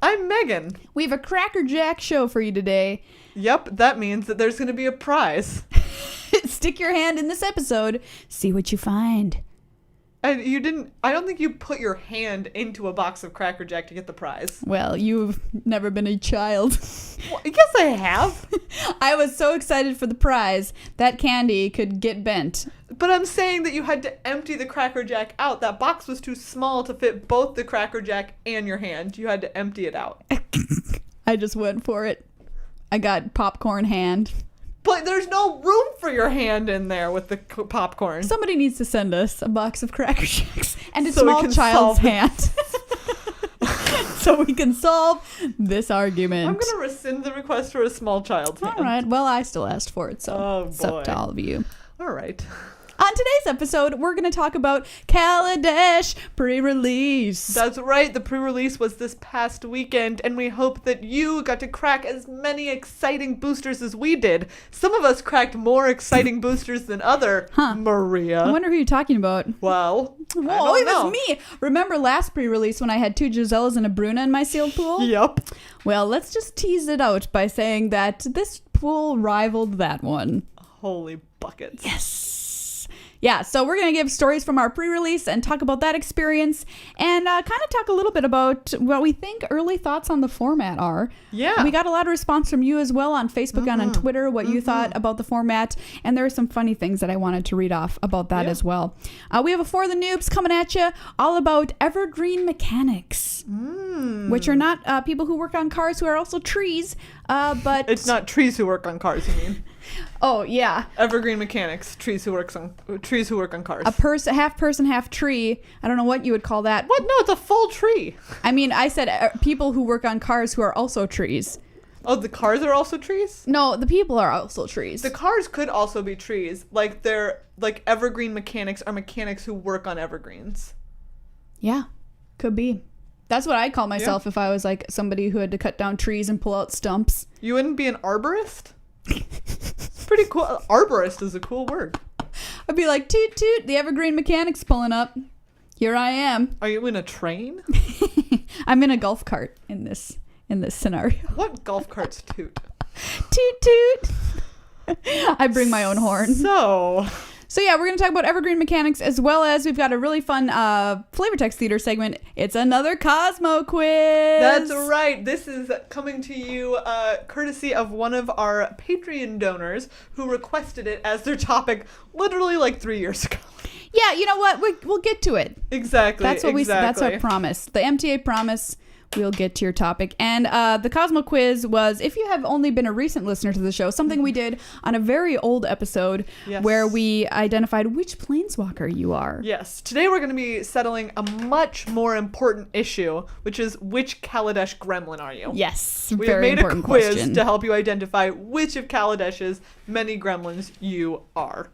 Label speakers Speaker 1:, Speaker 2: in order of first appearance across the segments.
Speaker 1: I'm Megan.
Speaker 2: We have a Cracker Jack show for you today.
Speaker 1: Yep, that means that there's going to be a prize.
Speaker 2: Stick your hand in this episode, see what you find.
Speaker 1: And I don't think you put your hand into a box of Cracker Jack to get the prize.
Speaker 2: Well, you've never been a child.
Speaker 1: Well, yes, I have.
Speaker 2: I was so excited for the prize. That candy could get bent.
Speaker 1: But I'm saying that you had to empty the Cracker Jack out. That box was too small to fit both the Cracker Jack and your hand. You had to empty it out.
Speaker 2: I just went for it. I got popcorn hand.
Speaker 1: But there's no room for your hand in there with the popcorn.
Speaker 2: Somebody needs to send us a box of Cracker Jacks and a
Speaker 1: So we
Speaker 2: small
Speaker 1: can
Speaker 2: child's
Speaker 1: solve
Speaker 2: hand. So we can solve this argument.
Speaker 1: I'm going to rescind the request for a small child's hand.
Speaker 2: All right. Well, I still asked for it, so it's up to all of you.
Speaker 1: All right.
Speaker 2: On today's episode, we're going to talk about Kaladesh Prerelease.
Speaker 1: That's right. The pre-release was this past weekend, and we hope that you got to crack as many exciting boosters as we did. Some of us cracked more exciting boosters than other. Maria.
Speaker 2: I wonder who you're talking about.
Speaker 1: Well,
Speaker 2: Whoa, it was me. Remember last pre-release when I had 2 Gisellas and a Bruna in my sealed pool?
Speaker 1: Yep.
Speaker 2: Well, let's just tease it out by saying that this pool rivaled that one.
Speaker 1: Holy buckets.
Speaker 2: Yes. Yeah, so we're going to give stories from our pre-release and talk about that experience and kind of talk a little bit about what we think early thoughts on the format are.
Speaker 1: Yeah.
Speaker 2: We got a lot of response from you as well on Facebook and on Twitter, what you thought about the format. And there are some funny things that I wanted to read off about that as well. We have a For the Noobs coming at you all about Evergreen mechanics, which are not people who work on cars who are also trees, but...
Speaker 1: It's not trees who work on cars, you mean?
Speaker 2: Oh, yeah.
Speaker 1: Evergreen mechanics, trees who work on cars.
Speaker 2: Half person, half tree. I don't know what you would call that.
Speaker 1: What? No, it's a full tree.
Speaker 2: I mean, I said people who work on cars who are also trees.
Speaker 1: Oh, the cars are also trees?
Speaker 2: No, the people are also trees.
Speaker 1: The cars could also be trees. Like evergreen mechanics are mechanics who work on evergreens.
Speaker 2: Yeah, could be. That's what I'd call myself if I was like somebody who had to cut down trees and pull out stumps.
Speaker 1: You wouldn't be an arborist? It's pretty cool. Arborist is a cool word.
Speaker 2: I'd be like, toot toot, the Evergreen mechanic's pulling up. Here I am.
Speaker 1: Are you in a train?
Speaker 2: I'm in a golf cart in this scenario.
Speaker 1: What golf carts toot?
Speaker 2: Toot toot. I bring my own horn. So yeah, we're going to talk about Evergreen mechanics as well as we've got a really fun Flavortext theater segment. It's another COSMO quiz.
Speaker 1: That's right. This is coming to you courtesy of one of our Patreon donors who requested it as their topic literally like 3 years ago.
Speaker 2: Yeah, you know what? We'll get to it.
Speaker 1: Exactly.
Speaker 2: That's what that's our promise. The MtA promise. We'll get to your topic. And the COSMO quiz was, if you have only been a recent listener to the show, something we did on a very old episode where we identified which planeswalker you are.
Speaker 1: Yes. Today we're going to be settling a much more important issue, which is which Kaladesh Gremlin are you?
Speaker 2: Yes.
Speaker 1: We have made a quiz to help you identify which of Kaladesh's many gremlins you are.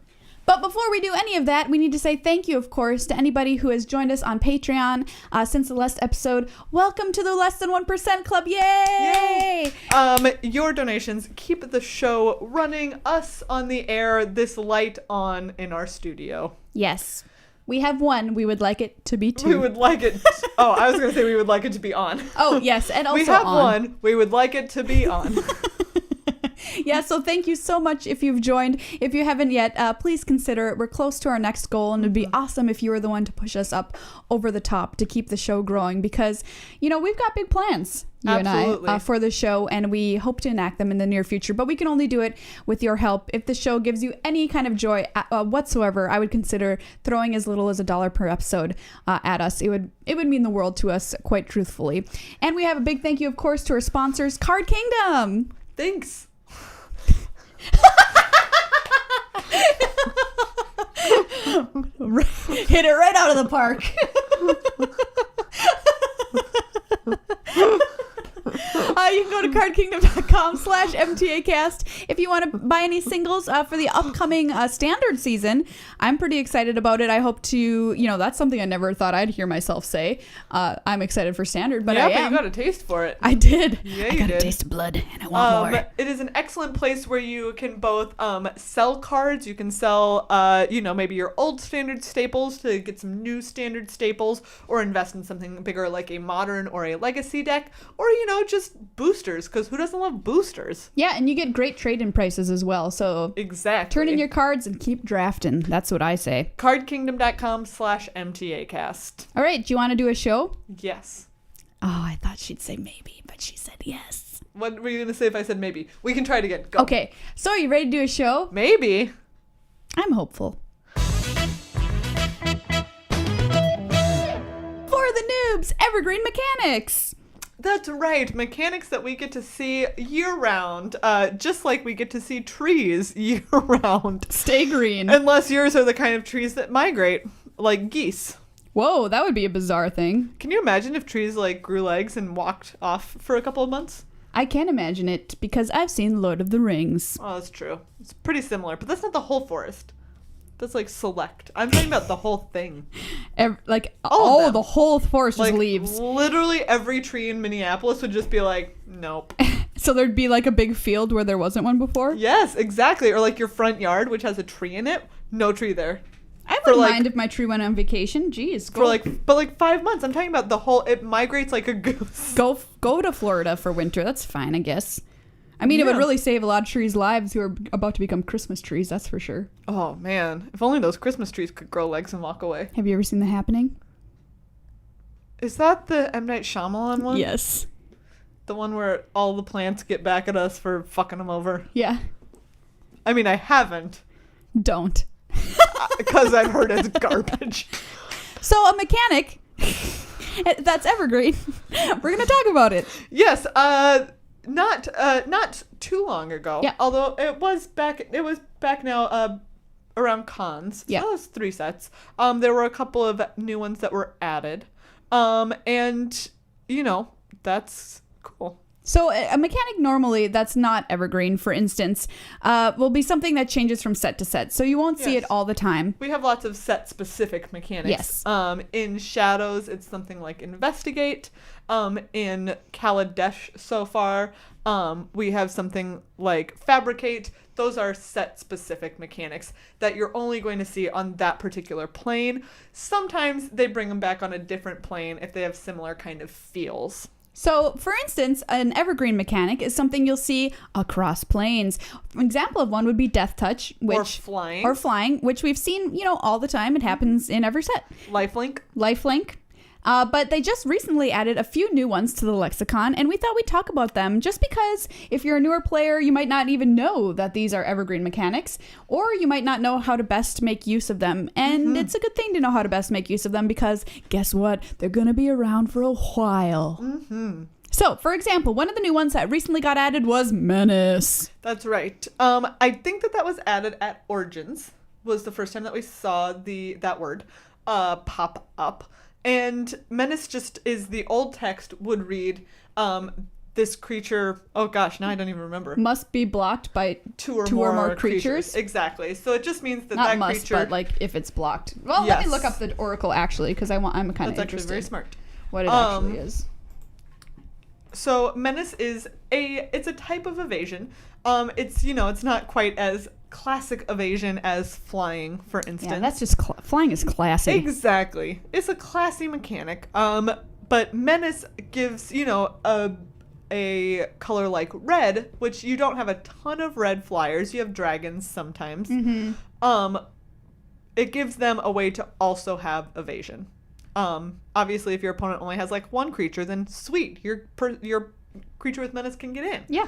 Speaker 2: But before we do any of that, we need to say thank you, of course, to anybody who has joined us on Patreon since the last episode. Welcome to the Less Than 1% Club. Yay!
Speaker 1: Your donations keep the show running, us on the air, this light on in our studio.
Speaker 2: Yes. We have one. We would like it to be 2.
Speaker 1: We would like it. I was going to say we would like it to be on.
Speaker 2: Oh, yes. And also
Speaker 1: we have
Speaker 2: on.
Speaker 1: one. We would like it to be on.
Speaker 2: Yeah, so thank you so much if you've joined. If you haven't yet, please consider it. We're close to our next goal, and it'd be awesome if you were the one to push us up over the top to keep the show growing because, you know, we've got big plans, you
Speaker 1: Absolutely.
Speaker 2: and I, for the show, and we hope to enact them in the near future, but we can only do it with your help. If the show gives you any kind of joy whatsoever, I would consider throwing as little as $1 per episode at us. It would mean the world to us, quite truthfully. And we have a big thank you, of course, to our sponsors, Card Kingdom.
Speaker 1: Thanks.
Speaker 2: Hit it right out of the park. You can go to cardkingdom.com/MTAcast if you want to buy any singles for the upcoming standard season. I'm pretty excited about it. I hope to, that's something I never thought I'd hear myself say. I'm excited for standard, but I am.
Speaker 1: But you got a taste for it.
Speaker 2: I did.
Speaker 1: Yeah,
Speaker 2: I got a taste of blood, and I want more.
Speaker 1: It is an excellent place where you can both sell cards. You can sell, maybe your old standard staples to get some new standard staples, or invest in something bigger like a modern or a legacy deck, or just boosters, because who doesn't love boosters?
Speaker 2: Yeah, and you get great trade-in prices as well. So
Speaker 1: exactly,
Speaker 2: turn in your cards and keep drafting. That's what I say.
Speaker 1: Cardkingdom.com/MTAcast.
Speaker 2: All right, do you want to do a show?
Speaker 1: Yes.
Speaker 2: Oh, I thought she'd say maybe, but she said yes.
Speaker 1: What were you going to say if I said maybe? We can try it again. Go.
Speaker 2: Okay, so are you ready to do a show?
Speaker 1: Maybe.
Speaker 2: I'm hopeful. For the noobs, Evergreen mechanics.
Speaker 1: That's right. Mechanics that we get to see year-round, just like we get to see trees year-round.
Speaker 2: Stay green.
Speaker 1: Unless yours are the kind of trees that migrate, like geese.
Speaker 2: Whoa, that would be a bizarre thing.
Speaker 1: Can you imagine if trees grew legs and walked off for a couple of months?
Speaker 2: I can imagine it because I've seen Lord of the Rings.
Speaker 1: Oh, that's true. It's pretty similar, but that's not the whole forest. That's select. I'm talking about the whole thing.
Speaker 2: The whole forest just leaves.
Speaker 1: Literally every tree in Minneapolis would just be nope.
Speaker 2: So there'd be a big field where there wasn't one before?
Speaker 1: Yes, exactly. Or your front yard, which has a tree in it. No tree there.
Speaker 2: I wouldn't mind if my tree went on vacation. Jeez.
Speaker 1: But 5 months. I'm talking about the whole, it migrates like a goose.
Speaker 2: Go to Florida for winter. That's fine, I guess. I mean, It would really save a lot of trees' lives who are about to become Christmas trees, that's for sure.
Speaker 1: Oh, man. If only those Christmas trees could grow legs and walk away.
Speaker 2: Have you ever seen The Happening?
Speaker 1: Is that the M. Night Shyamalan one?
Speaker 2: Yes.
Speaker 1: The one where all the plants get back at us for fucking them over?
Speaker 2: Yeah.
Speaker 1: I mean, I haven't.
Speaker 2: Don't.
Speaker 1: Because I've heard it's garbage.
Speaker 2: So a mechanic that's Evergreen. We're gonna talk about it.
Speaker 1: Yes. Not too long ago.
Speaker 2: Yeah.
Speaker 1: Although it was back now. Around cons.
Speaker 2: Yeah.
Speaker 1: So that was 3 sets. There were a couple of new ones that were added. And that's cool.
Speaker 2: So a mechanic normally that's not Evergreen, for instance, will be something that changes from set to set. So you won't see it all the time.
Speaker 1: We have lots of set-specific mechanics.
Speaker 2: Yes.
Speaker 1: In Shadows, it's something like Investigate. In Kaladesh so far, we have something like Fabricate. Those are set-specific mechanics that you're only going to see on that particular plane. Sometimes they bring them back on a different plane if they have similar kind of feels.
Speaker 2: So, for instance, an Evergreen mechanic is something you'll see across planes. An example of one would be Death Touch, or flying, which we've seen, all the time. It happens in every set. Lifelink. But they just recently added a few new ones to the lexicon, and we thought we'd talk about them just because if you're a newer player, you might not even know that these are Evergreen mechanics, or you might not know how to best make use of them. And it's a good thing to know how to best make use of them because guess what? They're going to be around for a while. So, for example, one of the new ones that recently got added was Menace.
Speaker 1: That's right. I think that was added at Origins, was the first time that we saw that word pop up. And Menace just is the old text would read, this creature, oh gosh, now I don't even remember.
Speaker 2: Must be blocked by two or more creatures.
Speaker 1: Exactly. So it just means that
Speaker 2: Not
Speaker 1: that
Speaker 2: must,
Speaker 1: creature...
Speaker 2: but if it's blocked. Well, Let me look up the Oracle actually, because I'm kind of interested.
Speaker 1: That's actually very smart.
Speaker 2: What it actually is.
Speaker 1: So Menace is it's a type of evasion. It's it's not quite as classic evasion as flying, for instance.
Speaker 2: Yeah, that's just flying is classy.
Speaker 1: Exactly. It's a classy mechanic. But Menace gives, a color like red, which you don't have a ton of red flyers. You have dragons sometimes. It gives them a way to also have evasion. Obviously, if your opponent only has one creature, then sweet, your creature with Menace can get in.
Speaker 2: Yeah.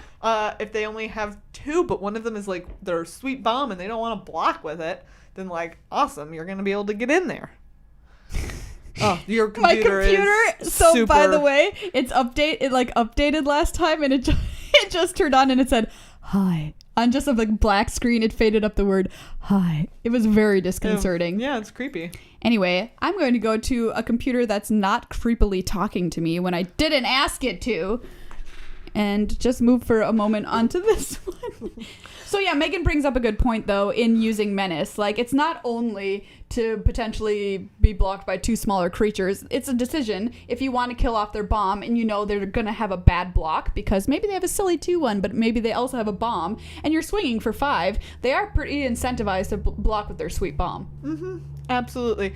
Speaker 1: If they only have 2, but one of them is their sweet bomb and they don't want to block with it, then awesome, you're going to be able to get in there. Oh, your computer is
Speaker 2: so
Speaker 1: super...
Speaker 2: by the way, it updated last time and it just turned on and it said hi. On just a black screen, it faded up the word hi. It was very disconcerting.
Speaker 1: Yeah, it's creepy.
Speaker 2: Anyway, I'm going to go to a computer that's not creepily talking to me when I didn't ask it to. and just move for a moment onto this one. So yeah, Meghan brings up a good point though in using Menace. Like, it's not only to potentially be blocked by 2 smaller creatures. It's a decision. If you want to kill off their bomb and you know they're going to have a bad block because maybe they have a silly 2/1, but maybe they also have a bomb, and you're swinging for 5, they are pretty incentivized to block with their sweet bomb.
Speaker 1: Mm-hmm. Absolutely.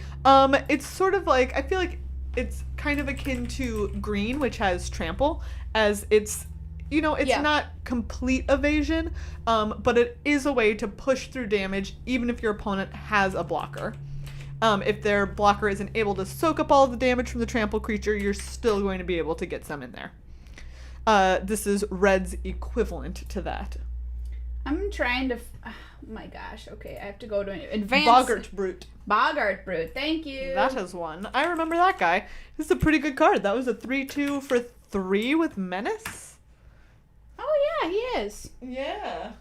Speaker 1: It's sort of like, I feel like it's kind of akin to green, which has trample, as it's, you know, it's not complete evasion, but it is a way to push through damage even if your opponent has a blocker. If their blocker isn't able to soak up all of the damage from the trample creature, you're still going to be able to get some in there. This is red's equivalent to that.
Speaker 2: I'm trying to... oh my gosh. Okay, I have to go to advanced...
Speaker 1: Boggart Brute.
Speaker 2: Boggart Brute. Thank you.
Speaker 1: That is one. I remember that guy. This is a pretty good card. That was a 3/2 for 3 with Menace.
Speaker 2: Oh yeah, he is.
Speaker 1: Yeah.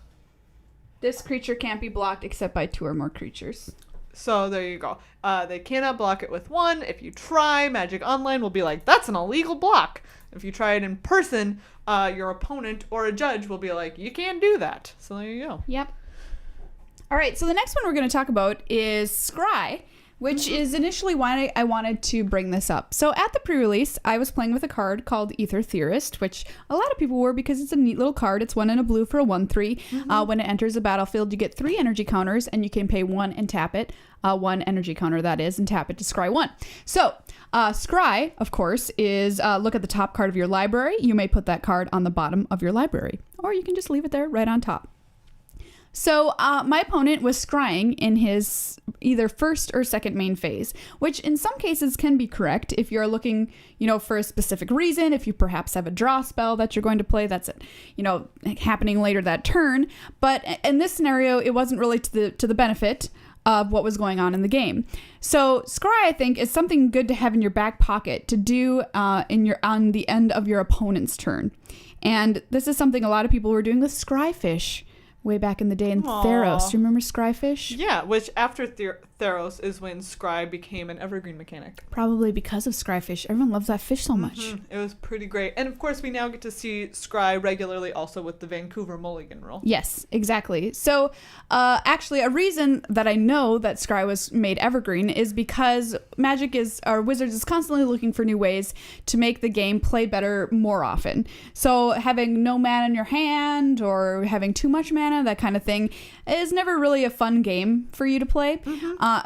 Speaker 2: This creature can't be blocked except by 2 or more creatures.
Speaker 1: So there you go. They cannot block it with 1. If you try, Magic Online will be like, that's an illegal block. If you try it in person, your opponent or a judge will be like, you can't do that. So there you go.
Speaker 2: Yep. All right, so the next one we're going to talk about is Scry, which is initially why I wanted to bring this up. So at the pre-release, I was playing with a card called Ether Theorist, which a lot of people were because it's a neat little card. It's 1 and a blue for a 1/3. When it enters the battlefield, you get 3 energy counters, and you can pay 1 and tap it. 1 energy counter, that is, and tap it to scry 1. So scry, of course, is look at the top card of your library. You may put that card on the bottom of your library, or you can just leave it there right on top. So my opponent was scrying in his either first or second main phase, which in some cases can be correct if you're looking, you know, for a specific reason. If you perhaps have a draw spell that you're going to play that's, you know, happening later that turn. But in this scenario, it wasn't really to the benefit of what was going on in the game. So scry, I think, is something good to have in your back pocket to do on the end of your opponent's turn. And this is something a lot of people were doing with Scryfish way back in the day in Theros. Do you remember Scryfish?
Speaker 1: Yeah, which after Theros is when Scry became an Evergreen mechanic.
Speaker 2: Probably because of Scryfish. Everyone loves that fish so much.
Speaker 1: It was pretty great. And of course, we now get to see Scry regularly also with the Vancouver Mulligan rule.
Speaker 2: Yes, exactly. So actually, a reason that I know that Scry was made Evergreen is because Wizards is constantly looking for new ways to make the game play better more often. So having no mana in your hand or having too much mana, that kind of thing, is never really a fun game for you to play.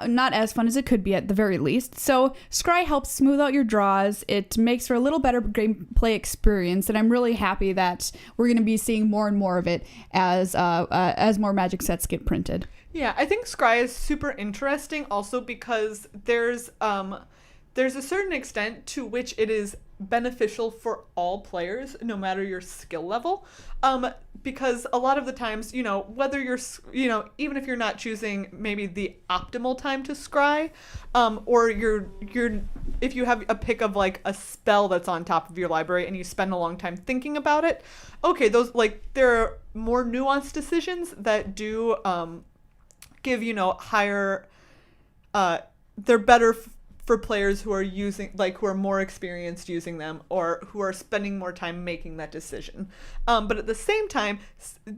Speaker 2: Not as fun as it could be at the very least. So Scry helps smooth out your draws. It makes for a little better gameplay experience, and I'm really happy that we're going to be seeing more and more of it as more Magic sets get printed.
Speaker 1: Yeah, I think Scry is super interesting also because there's a certain extent to which it is beneficial for all players, no matter your skill level. Because a lot of the times, you know, whether you're, you know, even if you're not choosing maybe the optimal time to scry, or if you have a pick of like a spell that's on top of your library and you spend a long time thinking about it, okay, those, like, there are more nuanced decisions that do give, you know, higher, they're better for players who are using, like, who are more experienced using them or who are spending more time making that decision. But at the same time,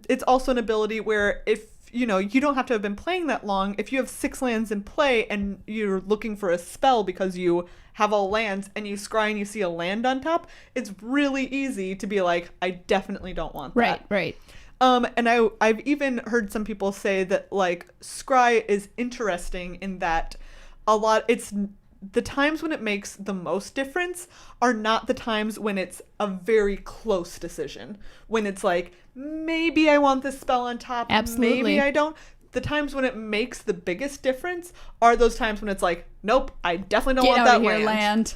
Speaker 1: it's also an ability where if, you know, you don't have to have been playing that long. If you have 6 lands in play and you're looking for a spell because you have all lands and you scry and you see a land on top, it's really easy to be like, I definitely don't want that.
Speaker 2: Right.
Speaker 1: And I've even heard some people say that, like, scry is interesting in that it's the times when it makes the most difference are not the times when it's a very close decision. When it's like, maybe I want this spell on top,
Speaker 2: absolutely,
Speaker 1: maybe I don't. The times when it makes the biggest difference are those times when it's like, nope, I definitely don't want that land.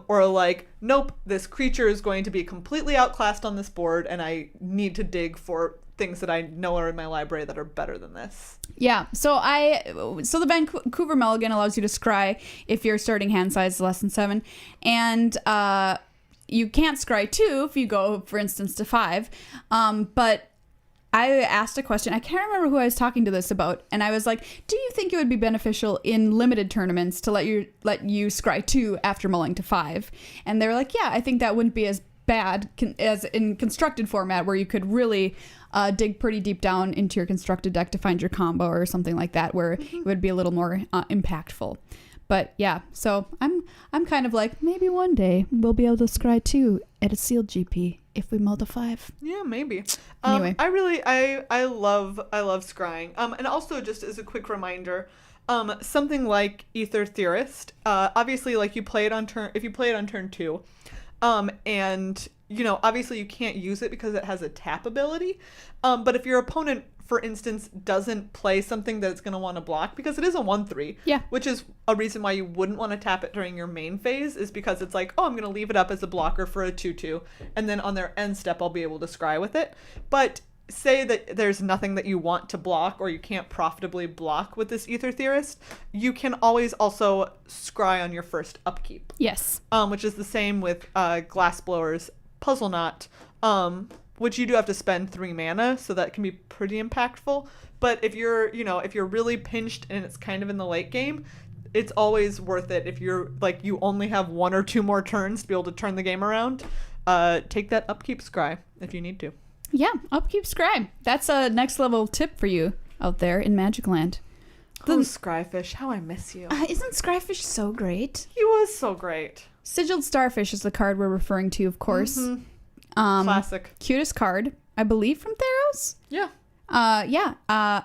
Speaker 1: Or like, nope, this creature is going to be completely outclassed on this board and I need to dig for things that I know are in my library that are better than this.
Speaker 2: Yeah, so the Vancouver Mulligan allows you to scry if your starting hand size is less than 7, and you can't scry 2 if you go, for instance, to 5. But I asked a question. I can't remember who I was talking to this about, and I was like, "Do you think it would be beneficial in limited tournaments to let you scry 2 after mulling to 5?" And they were like, "Yeah, I think that wouldn't be as bad as in constructed format, where you could really dig pretty deep down into your constructed deck to find your combo or something like that, where it would be a little more impactful. But yeah, so I'm kind of like, maybe one day we'll be able to scry 2 at a sealed GP if we mull to 5.
Speaker 1: Yeah, maybe.
Speaker 2: Anyway.
Speaker 1: I love scrying. And also, just as a quick reminder, something like Ether Theorist, obviously, like, if you play it on turn 2, and, you know, obviously you can't use it because it has a tap ability, but if your opponent, for instance, doesn't play something that it's going to want to block, because it is a 1/3,
Speaker 2: Yeah.
Speaker 1: which is a reason why you wouldn't want to tap it during your main phase, is because it's like, oh, I'm going to leave it up as a blocker for a 2/2, and then on their end step I'll be able to scry with it. But say that there's nothing that you want to block, or you can't profitably block with this Ether Theorist, you can always also scry on your first upkeep.
Speaker 2: Yes.
Speaker 1: Which is the same with Glassblower's Puzzle Knot, which you do have to spend 3 mana, so that can be pretty impactful. But if you're really pinched and it's kind of in the late game, it's always worth it. If you're like, you only have 1 or 2 more turns to be able to turn the game around, take that upkeep scry if you need to.
Speaker 2: Yeah, upkeep scry. That's a next level tip for you out there in Magic Land.
Speaker 1: Oh, Scryfish, how I miss you.
Speaker 2: Isn't Scryfish so great?
Speaker 1: He was so great.
Speaker 2: Sigiled Starfish is the card we're referring to, of course.
Speaker 1: Mm-hmm. Classic.
Speaker 2: Cutest card, I believe, from Theros.
Speaker 1: Yeah.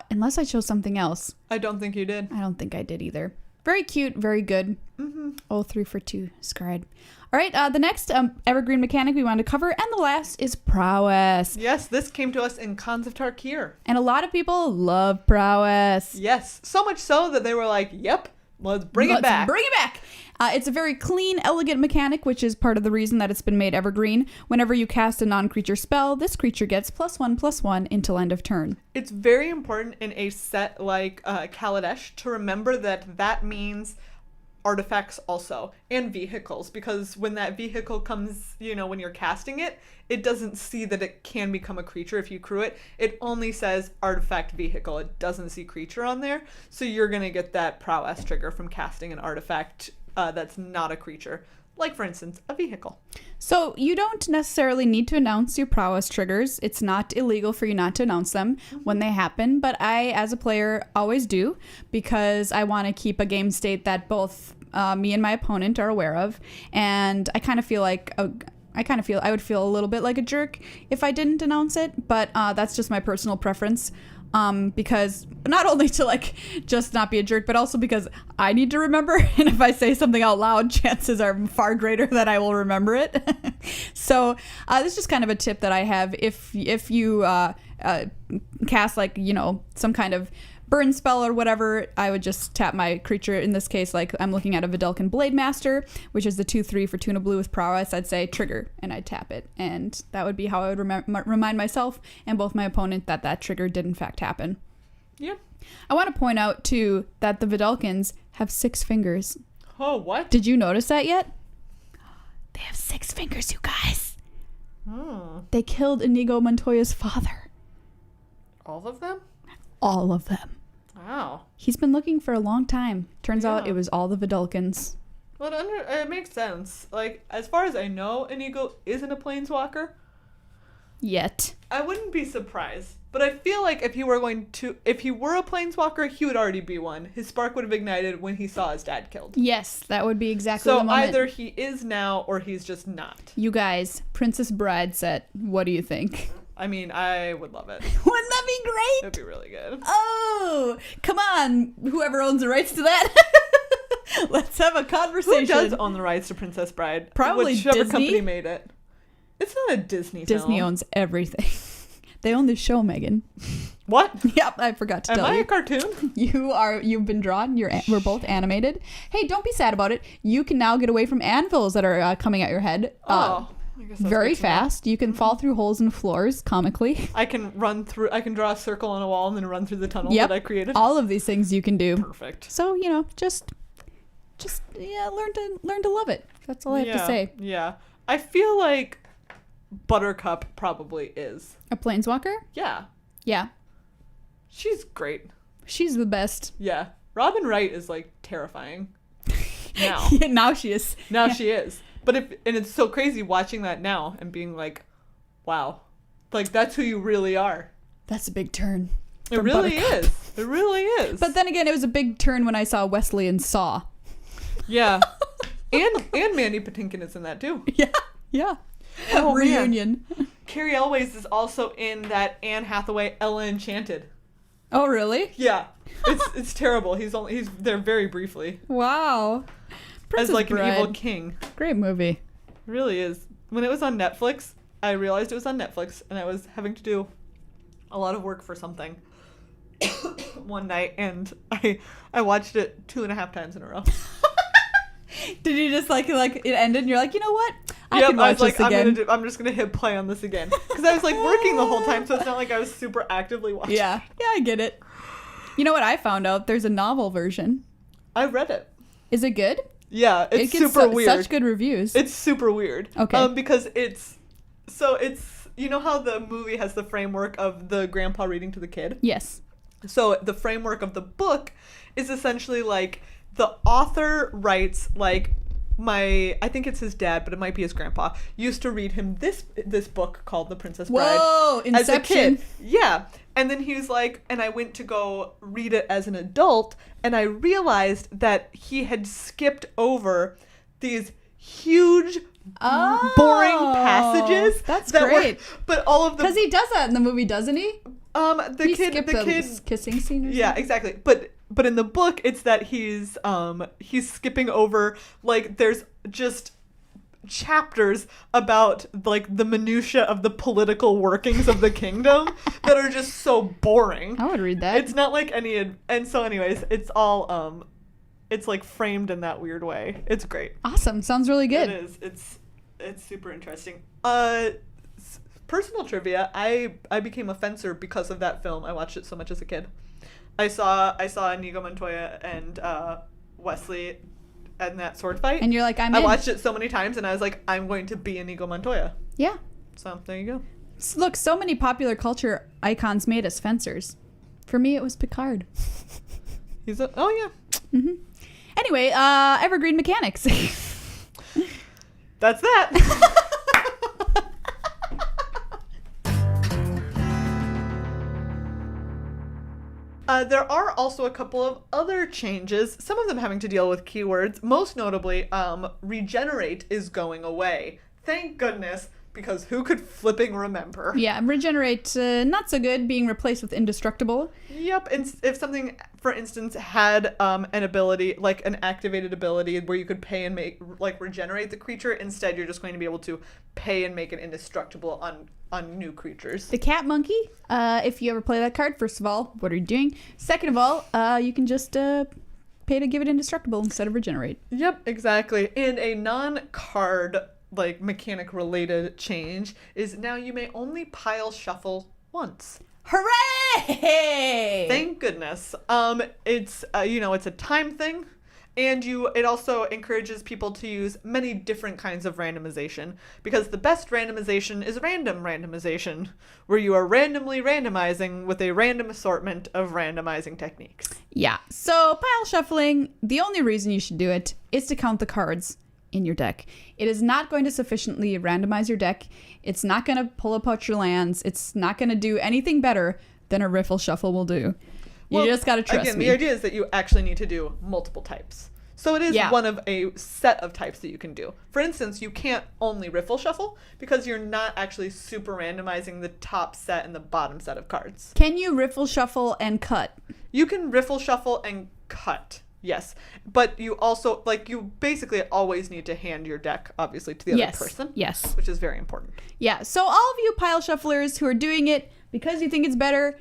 Speaker 2: Unless I chose something else.
Speaker 1: I don't think you did.
Speaker 2: I don't think I did either. Very cute, very good.
Speaker 1: Mm-hmm.
Speaker 2: Oh, 3 for 2 scried. All right, the next evergreen mechanic we wanted to cover, and the last, is prowess.
Speaker 1: Yes, this came to us in Cons of Tarkir.
Speaker 2: And a lot of people love prowess.
Speaker 1: Yes, so much so that they were like, yep, let's bring it back.
Speaker 2: Bring it back. It's a very clean, elegant mechanic, which is part of the reason that it's been made evergreen. Whenever you cast a non-creature spell, this creature gets +1/+1 until end of turn.
Speaker 1: It's very important in a set like Kaladesh to remember that means artifacts also, and vehicles, because when that vehicle comes, when you're casting it, it doesn't see that it can become a creature if you crew it. It only says artifact vehicle. It doesn't see creature on there. So you're going to get that prowess trigger from casting an artifact that's not a creature. Like, for instance, a vehicle.
Speaker 2: So you don't necessarily need to announce your prowess triggers. It's not illegal for you not to announce them when they happen, but I, as a player, always do, because I want to keep a game state that both me and my opponent are aware of, and I kind of feel like I would feel a little bit like a jerk if I didn't announce it, but that's just my personal preference. Because not only to just not be a jerk, but also because I need to remember, and if I say something out loud, chances are far greater that I will remember it. So this is just kind of a tip that I have. If you cast some kind of burn spell or whatever, I would just tap my creature. In this case, I'm looking at a Vidalcan Blade Master, which is the 2/3 for Tuna Blue with prowess. I'd say trigger, and I'd tap it, and that would be how I would remind myself and both my opponent that trigger did in fact happen.
Speaker 1: Yeah.
Speaker 2: I want to point out too that the Vidalcans have 6 fingers.
Speaker 1: Oh, what?
Speaker 2: Did you notice that yet? They have 6 fingers, you guys. They killed Inigo Montoya's father.
Speaker 1: All of them?
Speaker 2: All of them.
Speaker 1: Wow.
Speaker 2: He's been looking for a long time. Turns out it was all the Vidalcans.
Speaker 1: Well, it makes sense. As far as I know, Inigo isn't a planeswalker.
Speaker 2: Yet.
Speaker 1: I wouldn't be surprised. But I feel like if he were a planeswalker, he would already be one. His spark would have ignited when he saw his dad killed.
Speaker 2: Yes, that would be exactly the
Speaker 1: So
Speaker 2: moment.
Speaker 1: either he is now or he's just not.
Speaker 2: You guys, Princess Bride set, what do you think?
Speaker 1: I mean, I would love it.
Speaker 2: Wouldn't that be great?
Speaker 1: It'd be really good.
Speaker 2: Oh, come on. Whoever owns the rights to that. Let's have a conversation.
Speaker 1: Who does own the rights to Princess Bride?
Speaker 2: Probably
Speaker 1: Whichever
Speaker 2: Disney.
Speaker 1: company made it. It's not a Disney film.
Speaker 2: Disney owns everything. They own the show, Meghan.
Speaker 1: What?
Speaker 2: Yep, I forgot to tell you.
Speaker 1: Am I a cartoon?
Speaker 2: You've been drawn. We're both animated. Hey, don't be sad about it. You can now get away from anvils that are coming at your head.
Speaker 1: I guess that's
Speaker 2: very
Speaker 1: good to know.
Speaker 2: fast. You can fall through holes in floors comically.
Speaker 1: I can draw a circle on a wall and then run through the tunnel that I created.
Speaker 2: All of these things you can do.
Speaker 1: Perfect.
Speaker 2: So, just learn to love it. That's all I have to say.
Speaker 1: Yeah. I feel like Buttercup probably is.
Speaker 2: A planeswalker?
Speaker 1: Yeah.
Speaker 2: Yeah.
Speaker 1: She's great.
Speaker 2: She's the best.
Speaker 1: Yeah. Robin Wright is terrifying. Now.
Speaker 2: Now she is.
Speaker 1: Now she is. and it's so crazy watching that now and being like, wow, like that's who you really are.
Speaker 2: That's a big turn.
Speaker 1: It really is. It really is.
Speaker 2: But then again, it was a big turn when I saw Wesley in Saw.
Speaker 1: Yeah. and Mandy Patinkin is in that too.
Speaker 2: Yeah.
Speaker 1: Oh,
Speaker 2: reunion.
Speaker 1: Man. Cary Elwes is also in that Anne Hathaway Ella Enchanted.
Speaker 2: Oh, really?
Speaker 1: Yeah. It's terrible. He's there very briefly.
Speaker 2: Wow. Princess
Speaker 1: as like
Speaker 2: Bride.
Speaker 1: an evil king.
Speaker 2: Great movie.
Speaker 1: It really is. When it was on Netflix, I realized it was on Netflix and I was having to do a lot of work for something one night, and I watched it 2.5 times in a row.
Speaker 2: Did you just like it ended and you're like, you know what? I can watch this again.
Speaker 1: I'm just gonna hit play on this again because I was like working the whole time, so it's not like I was super actively watching.
Speaker 2: Yeah, I get it. You know what I found out? There's a novel version.
Speaker 1: I read it.
Speaker 2: Is it good?
Speaker 1: Yeah, it's
Speaker 2: it gets
Speaker 1: super weird.
Speaker 2: Such good reviews.
Speaker 1: It's super weird.
Speaker 2: Okay.
Speaker 1: Because it's you know how the movie has the framework of the grandpa reading to the kid?
Speaker 2: Yes.
Speaker 1: So the framework of the book is essentially like the author writes like I think it's his dad, but it might be his grandpa, used to read him this book called The Princess Bride.
Speaker 2: Whoa, Inception.
Speaker 1: As a kid. Yeah. And then he was like, and I went to go read it as an adult, and I realized that he had skipped over these huge boring passages.
Speaker 2: That's great.
Speaker 1: But all of the
Speaker 2: because he does that in the movie, doesn't he?
Speaker 1: The kid
Speaker 2: kissing scene. Or
Speaker 1: yeah,
Speaker 2: something?
Speaker 1: exactly. But in the book, it's that he's skipping over like there's just chapters about like the minutia of the political workings of the kingdom that are just so boring.
Speaker 2: I would read that.
Speaker 1: It's not like and so anyways, it's all it's like framed in that weird way. It's great.
Speaker 2: Awesome. Sounds really good.
Speaker 1: It is. It's super interesting. Personal trivia, I became a fencer because of that film. I watched it so much as a kid. I saw Inigo Montoya and Wesley in that sword fight.
Speaker 2: And you're like, I
Speaker 1: watched it so many times and I was like, I'm going to be Inigo Montoya.
Speaker 2: Yeah.
Speaker 1: So there you go.
Speaker 2: Look, so many popular culture icons made us fencers. For me, it was Picard.
Speaker 1: Oh yeah.
Speaker 2: Mm-hmm. Anyway, Evergreen Mechanics.
Speaker 1: That's that. There are also a couple of other changes, some of them having to deal with keywords. Most notably, regenerate is going away. Thank goodness, because who could flipping remember?
Speaker 2: Yeah, regenerate, not so good, being replaced with indestructible.
Speaker 1: Yep, and if something, for instance, had an ability, like an activated ability where you could pay and make, like, regenerate the creature, instead you're just going to be able to pay and make it indestructible on new creatures.
Speaker 2: The cat monkey, if you ever play that card, first of all, what are you doing? Second of all, you can just pay to give it indestructible instead of regenerate.
Speaker 1: Yep, exactly. And a non-card, like, mechanic-related change is now you may only pile shuffle once.
Speaker 2: Hooray!
Speaker 1: Thank goodness. It's it's a time thing, and it also encourages people to use many different kinds of randomization, because the best randomization is random randomization, where you are randomly randomizing with a random assortment of randomizing techniques.
Speaker 2: Yeah. So pile shuffling, the only reason you should do it is to count the cards in your deck. It is not going to sufficiently randomize your deck. It's not going to pull apart your lands. It's not going to do anything better than a riffle shuffle will do. You just got to trust me.
Speaker 1: The idea is that you actually need to do multiple types. So it is one of a set of types that you can do. For instance, you can't only riffle shuffle because you're not actually super randomizing the top set and the bottom set of cards.
Speaker 2: Can you riffle shuffle and cut?
Speaker 1: You can riffle shuffle and cut. Yes, but you also, you basically always need to hand your deck, obviously, to the other person.
Speaker 2: Yes.
Speaker 1: Which is very important.
Speaker 2: Yeah, so all of you pile shufflers who are doing it because you think it's better,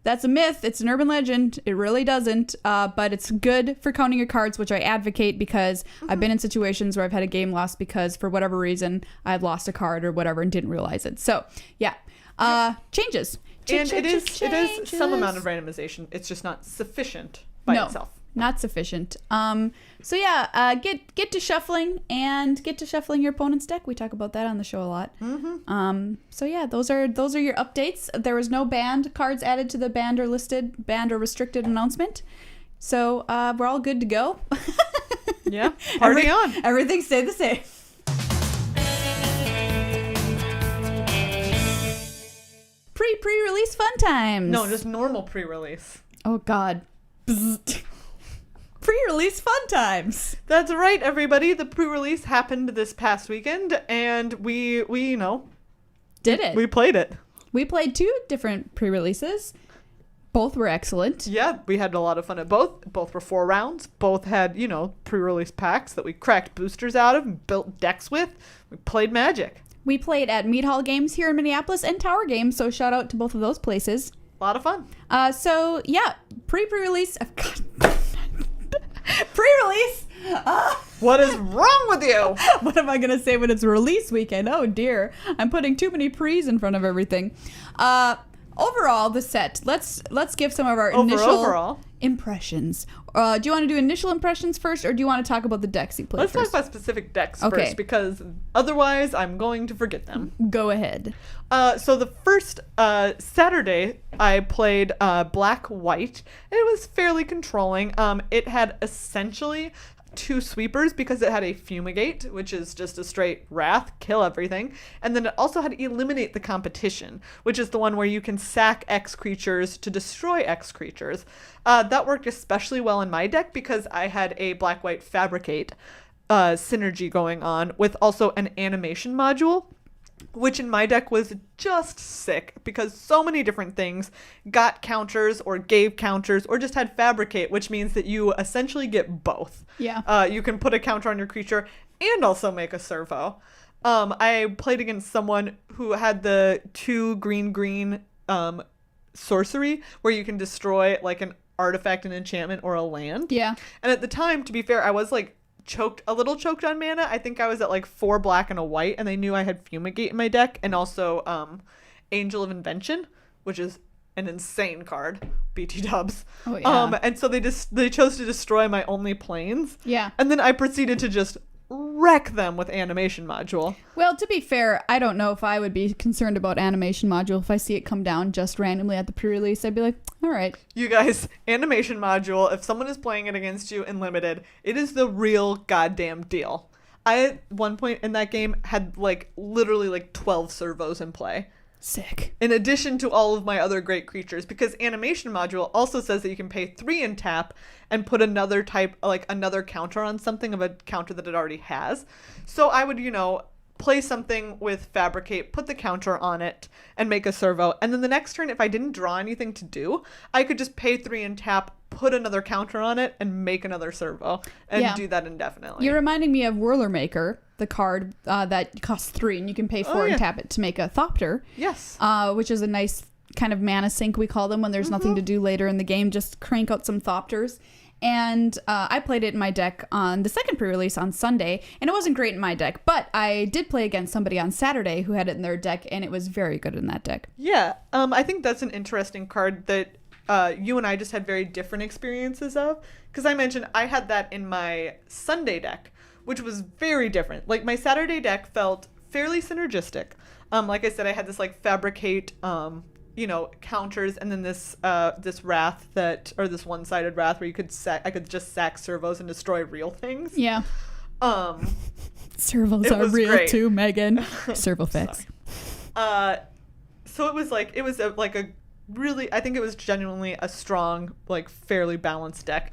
Speaker 2: that's a myth. It's an urban legend. It really doesn't, but it's good for counting your cards, which I advocate because I've been in situations where I've had a game lost because, for whatever reason, I had lost a card or whatever and didn't realize it. So, yeah. Changes.
Speaker 1: And it is some amount of randomization. It's just not sufficient by itself.
Speaker 2: Not sufficient. So yeah, get to shuffling and get to shuffling your opponent's deck. We talk about that on the show a lot. Mm-hmm. So yeah, those are your updates. There was no banned cards added to the banned or restricted announcement. So we're all good to go.
Speaker 1: Yeah, party on.
Speaker 2: Everything stayed the same. pre-release fun times.
Speaker 1: No, just normal pre-release.
Speaker 2: Oh, God. Pre-release fun times.
Speaker 1: That's right, everybody. The pre-release happened this past weekend, and we
Speaker 2: did it.
Speaker 1: We played it.
Speaker 2: We played 2 different pre-releases. Both were excellent.
Speaker 1: Yeah, we had a lot of fun at both. Both were 4 rounds. Both had, pre-release packs that we cracked boosters out of and built decks with. We played Magic.
Speaker 2: We played at Mead Hall Games here in Minneapolis and Tower Games, so shout out to both of those places.
Speaker 1: A lot of fun.
Speaker 2: So, yeah, pre-release. Pre-release.
Speaker 1: What is wrong with you?
Speaker 2: What am I going to say when it's release weekend? Oh, dear. I'm putting too many pre's in front of everything. Overall, the set. Let's give some of our initial impressions. Do you want to do initial impressions first, or do you want to talk about the decks you played
Speaker 1: Let's
Speaker 2: first?
Speaker 1: talk about specific decks first, because otherwise I'm going to forget them.
Speaker 2: Go ahead.
Speaker 1: So the first Saturday, I played black-white. It was fairly controlling. It had essentially 2 sweepers because it had a fumigate, which is just a straight wrath, kill everything. And then it also had eliminate the competition, which is the one where you can sack X creatures to destroy X creatures. That worked especially well in my deck because I had a black-white fabricate synergy going on with also an animation module, which in my deck was just sick because so many different things got counters or gave counters or just had fabricate, which means that you essentially get both.
Speaker 2: Yeah.
Speaker 1: You can put a counter on your creature and also make a servo. I played against someone who had the 2 green sorcery where you can destroy like an artifact, an enchantment, or a land.
Speaker 2: Yeah.
Speaker 1: And at the time, to be fair, I was like a little choked on mana. I think I was at like 4 black and a white, and they knew I had Fumigate in my deck, and also Angel of Invention, which is an insane card. BT dubs.
Speaker 2: Oh, yeah.
Speaker 1: And so they chose to destroy my only planes.
Speaker 2: Yeah.
Speaker 1: And then I proceeded to just wreck them with animation module.
Speaker 2: Well, to be fair, I don't know if I would be concerned about animation module. If I see it come down just randomly at the pre-release, I'd be like, all right.
Speaker 1: You guys, animation module, if someone is playing it against you in limited, it is the real goddamn deal. I, at one point in that game, had literally 12 servos in play.
Speaker 2: Sick.
Speaker 1: In addition to all of my other great creatures, because animation module also says that you can pay 3 and tap and put another counter on something of a counter that it already has. So I would, play something with fabricate, put the counter on it, and make a servo. And then the next turn, if I didn't draw anything to do, I could just pay 3 and tap, put another counter on it, and make another servo, and do that indefinitely.
Speaker 2: You're reminding me of Whirler Maker, the card that costs 3, and you can pay 4 and tap it to make a Thopter.
Speaker 1: Yes.
Speaker 2: Which is a nice kind of mana sink, we call them, when there's nothing to do later in the game. Just crank out some Thopters. And I played it in my deck on the second pre-release on Sunday, and it wasn't great in my deck, but I did play against somebody on Saturday who had it in their deck, and it was very good in that deck.
Speaker 1: Yeah, I think that's an interesting card that you and I just had very different experiences of, because I mentioned I had that in my Sunday deck, which was very different. Like, my Saturday deck felt fairly synergistic. Like I said, I had this fabricate counters, and then this wrath this one-sided wrath where I could just sack servos and destroy real things.
Speaker 2: Yeah. Servos are real great. Too, Meghan. Servo fix.
Speaker 1: So it was a really, I think it was genuinely a strong, fairly balanced deck.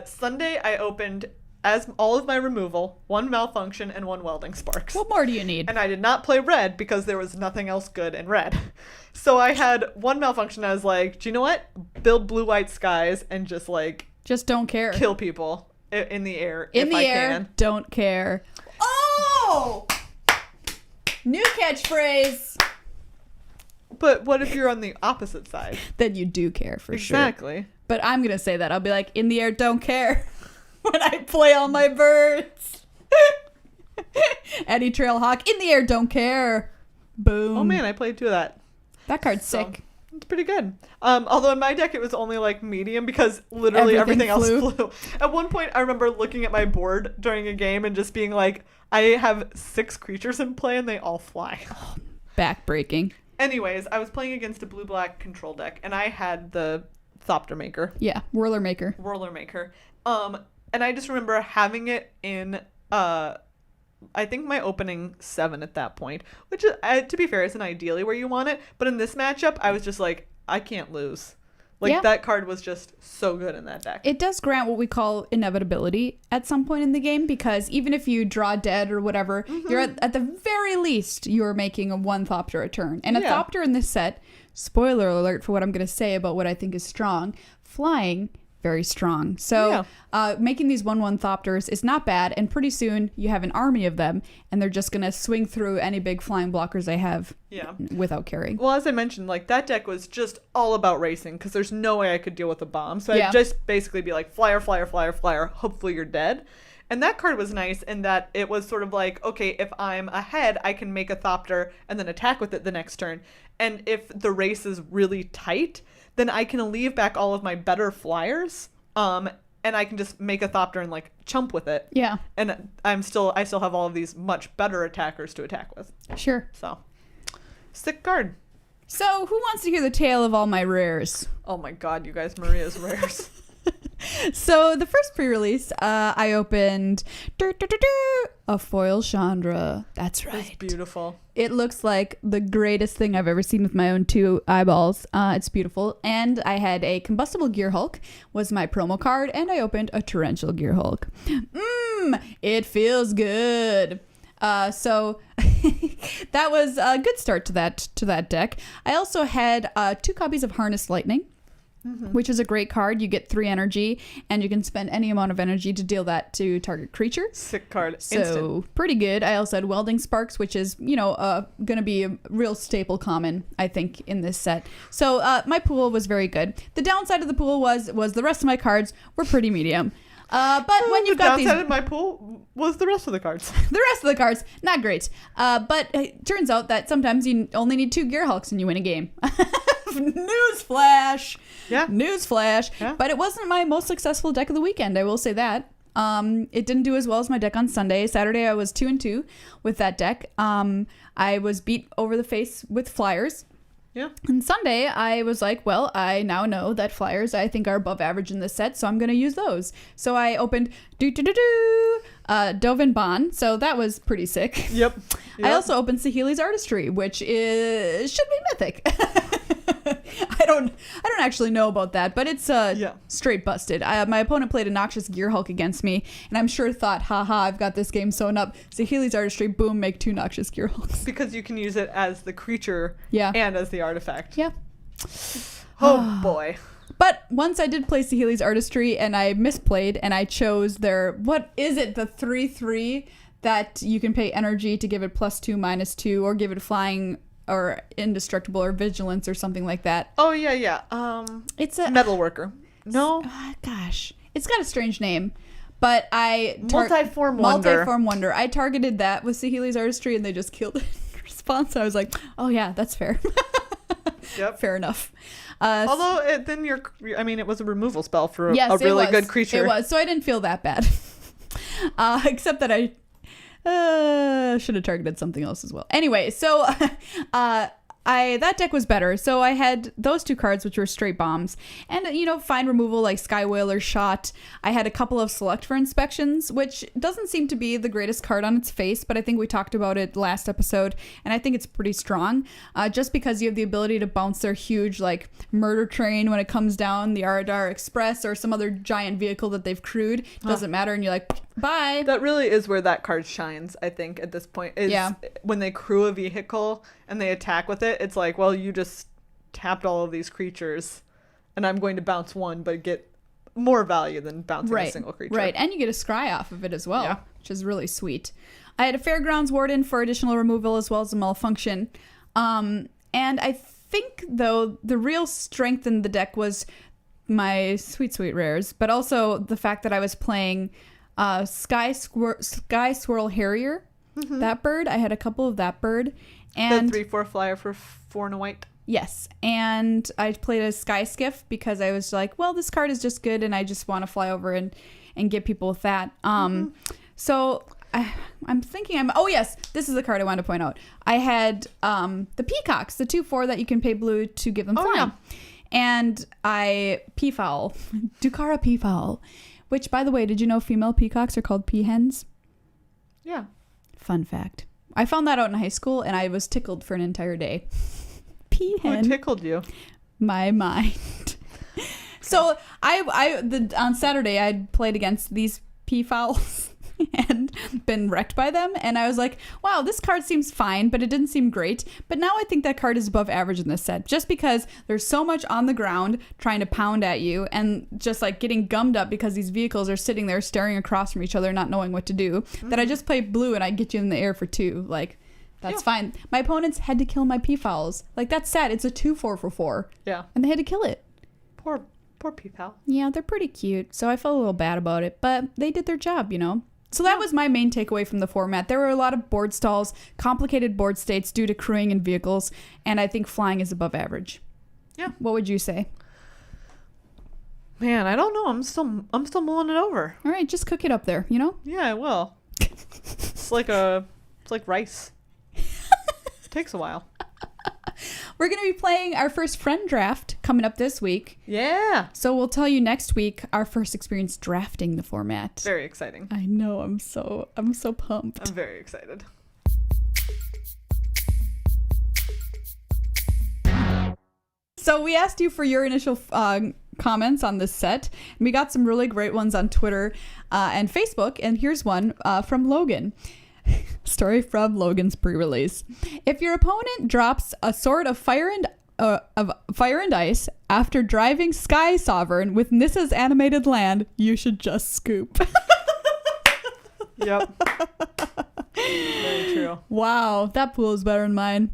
Speaker 1: Sunday I opened as all of my removal, 1 malfunction and 1 welding sparks.
Speaker 2: What more do you need?
Speaker 1: And I did not play red because there was nothing else good in red. So I had 1 malfunction. I was like, do you know what? Build blue-white skies and just
Speaker 2: don't care.
Speaker 1: Kill people in the air
Speaker 2: if I can. Don't care. Oh! New catchphrase.
Speaker 1: But what if you're on the opposite side?
Speaker 2: Then you do care for sure.
Speaker 1: Exactly.
Speaker 2: But I'm going to say that. I'll be like, in the air, don't care. When I play all my birds. Eddie Trailhawk, in the air, don't care. Boom.
Speaker 1: Oh man, I played 2 of that.
Speaker 2: That card's sick.
Speaker 1: It's pretty good. Although in my deck it was only medium because literally everything else flew. At one point I remember looking at my board during a game and just being like, I have 6 creatures in play and they all fly.
Speaker 2: Oh, backbreaking.
Speaker 1: Anyways, I was playing against a blue-black control deck and I had the Thopter Maker.
Speaker 2: Yeah, Whirler Maker.
Speaker 1: And I just remember having it in I think my opening 7 at that point, which is, to be fair, isn't ideally where you want it. But in this matchup, I was just like, I can't lose. Like, that card was just so good in that deck.
Speaker 2: It does grant what we call inevitability at some point in the game, because even if you draw dead or whatever, you're at the very least, you're making a 1 Thopter a turn. And a Thopter in this set, spoiler alert for what I'm going to say about what I think is strong, flying, very strong. So making these 1/1 Thopters is not bad, and pretty soon you have an army of them, and they're just going to swing through any big flying blockers they have without carrying.
Speaker 1: Well, as I mentioned, like, that deck was just all about racing, because there's no way I could deal with a bomb. So I'd just basically be like, flyer, flyer, flyer, flyer, hopefully you're dead. And that card was nice in that it was sort of like, okay, if I'm ahead, I can make a Thopter and then attack with it the next turn. And if the race is really tight, then I can leave back all of my better flyers, and I can just make a Thopter and, like, chump with it.
Speaker 2: Yeah.
Speaker 1: And I still have all of these much better attackers to attack with.
Speaker 2: Sure.
Speaker 1: So, sick card.
Speaker 2: So, who wants to hear the tale of all my rares?
Speaker 1: Oh my god, you guys, Maria's rares.
Speaker 2: So, the first pre-release, I opened a foil Chandra. That's right.
Speaker 1: It's beautiful.
Speaker 2: It looks like the greatest thing I've ever seen with my own 2 eyeballs. It's beautiful. And I had a Combustible Gear Hulk was my promo card, and I opened a Torrential Gear Hulk. It feels good. So that was a good start to that deck. I also had 2 copies of Harness Lightning, which is a great card. You get 3 energy, and you can spend any amount of energy to deal that to target creature.
Speaker 1: Sick card.
Speaker 2: So
Speaker 1: Instant.
Speaker 2: Pretty good. I also had Welding Sparks, which is, going to be a real staple common, I think, in this set. So my pool was very good. The downside of the pool was the rest of my cards were pretty medium. But when you've got
Speaker 1: the
Speaker 2: these,
Speaker 1: downside of my pool was the rest of the cards.
Speaker 2: the rest of the cards, not great. But it turns out that sometimes you only need 2 Gear Hulks and you win a game. Newsflash.
Speaker 1: Yeah.
Speaker 2: Newsflash.
Speaker 1: Yeah.
Speaker 2: But it wasn't my most successful deck of the weekend, I will say that. It didn't do as well as my deck on Sunday. Saturday I was 2-2 with that deck. I was beat over the face with flyers.
Speaker 1: Yeah.
Speaker 2: And Sunday, I was like, well, I now know that flyers I think are above average in this set, so I'm going to use those. So I opened Dovin Bon, so that was pretty sick.
Speaker 1: Yep.
Speaker 2: I also opened Saheeli's Artistry, which should be mythic. I don't actually know about that, but it's straight busted. My opponent played a Noxious Gear Hulk against me, and I'm sure thought, haha, I've got this game sewn up. Saheeli's Artistry, boom, make 2 Noxious Gear Hulks.
Speaker 1: Because you can use it as the creature and as the artifact.
Speaker 2: Yeah.
Speaker 1: Oh, boy.
Speaker 2: But once I did play Saheeli's Artistry, and I misplayed, and I chose their, what is it, the 3/3 that you can pay energy to give it +2/-2, or give it flying or indestructible or vigilance or something like that.
Speaker 1: Oh, yeah.
Speaker 2: It's a
Speaker 1: Metalworker. No.
Speaker 2: Gosh. It's got a strange name. But I...
Speaker 1: Multiform Wonder.
Speaker 2: Multiform Wonder. I targeted that with Saheeli's Artistry, and they just killed it in response. I was like, oh yeah, that's fair.
Speaker 1: Yep.
Speaker 2: Fair enough.
Speaker 1: Although, it was a removal spell for a really good creature.
Speaker 2: It was, so I didn't feel that bad. Except that I should have targeted something else as well. Anyway, so that deck was better. So I had those 2 cards, which were straight bombs, and fine removal like Sky Whaler Shot. I had a couple of Select for Inspections, which doesn't seem to be the greatest card on its face, but I think we talked about it last episode, and I think it's pretty strong. Just because you have the ability to bounce their huge like murder train when it comes down, the Aradar Express or some other giant vehicle that they've crewed, doesn't matter, and you're like, bye.
Speaker 1: That really is where that card shines, I think, at this point. Is when they crew a vehicle and they attack with it, it's like, well, you just tapped all of these creatures, and I'm going to bounce 1, but get more value than bouncing a single creature.
Speaker 2: Right, and you get a scry off of it as well, which is really sweet. I had a Fairgrounds Warden for additional removal as well as a Malfunction. And I think, though, the real strength in the deck was my sweet, sweet rares, but also the fact that I was playing Sky Swirl Harrier, that bird. I had a couple of that bird. And
Speaker 1: the 3/4 flyer for 4 and a white.
Speaker 2: Yes, and I played a Sky Skiff because I was like, well, this card is just good, and I just want to fly over and get people with that. So I'm thinking oh yes, this is the card I wanted to point out. I had the Peacocks, the 2/4 that you can pay blue to give them flying. Yeah. And I Peafowl, Dukara Peafowl, which, by the way, did you know female peacocks are called peahens?
Speaker 1: Yeah.
Speaker 2: Fun fact. I found that out in high school, and I was tickled for an entire day.
Speaker 1: Who tickled you?
Speaker 2: My mind. So on Saturday, I'd played against these peafowls and been wrecked by them, and I was like, wow, this card seems fine, but it didn't seem great. But now I think that card is above average in this set, just because there's so much on the ground trying to pound at you, and just like getting gummed up because these vehicles are sitting there staring across from each other, not knowing what to do, that I just play blue and I get you in the air for 2. Like, that's fine. My opponents had to kill my peafowls. Like, that's sad. It's a 2/4 for 4.
Speaker 1: Yeah.
Speaker 2: And they had to kill it.
Speaker 1: Poor peafowl.
Speaker 2: Yeah, they're pretty cute, so I felt a little bad about it, but they did their job, you know? So that was my main takeaway from the format. There were a lot of board stalls, complicated board states due to crewing and vehicles, and I think flying is above average.
Speaker 1: Yeah.
Speaker 2: What would you say?
Speaker 1: Man, I don't know. I'm still mulling it over.
Speaker 2: All right, just cook it up there, you know?
Speaker 1: Yeah, I will. It's like rice. Takes a while.
Speaker 2: We're going to be playing our first friend draft coming up this week.
Speaker 1: Yeah.
Speaker 2: So we'll tell you next week our first experience drafting the format.
Speaker 1: Very exciting.
Speaker 2: I know. I'm so pumped.
Speaker 1: I'm very excited.
Speaker 2: So we asked you for your initial comments on this set, and we got some really great ones on Twitter and Facebook. And here's one from Logan. Story from Logan's pre-release. If your opponent drops a sword of fire and ice after driving Sky Sovereign with Nissa's animated land, you should just scoop.
Speaker 1: Yep. Very true.
Speaker 2: Wow, that pool is better than mine.